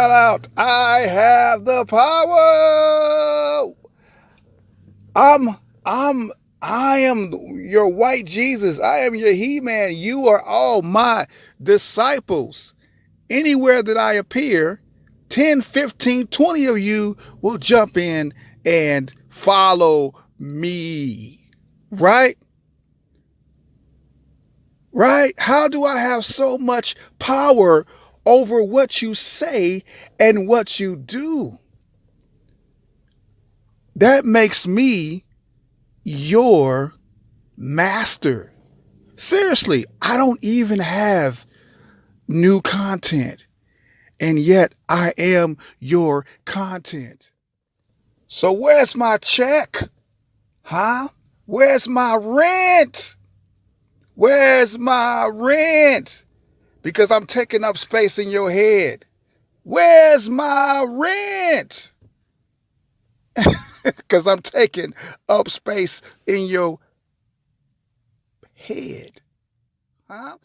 out. I have the power. I'm, I'm, I am your white Jesus. I am your He-Man. You are all my disciples. Anywhere that I appear, 10, 15, 20 of you will jump in and follow me. Right? Right? How do I have so much power over what you say and what you do? That makes me your master. Seriously, I don't even have new content, and yet I am your content. So where's my check? Huh? Where's my rent? Where's my rent? Because I'm taking up space in your head. Where's my rent? Because I'm taking up space in your head. Huh?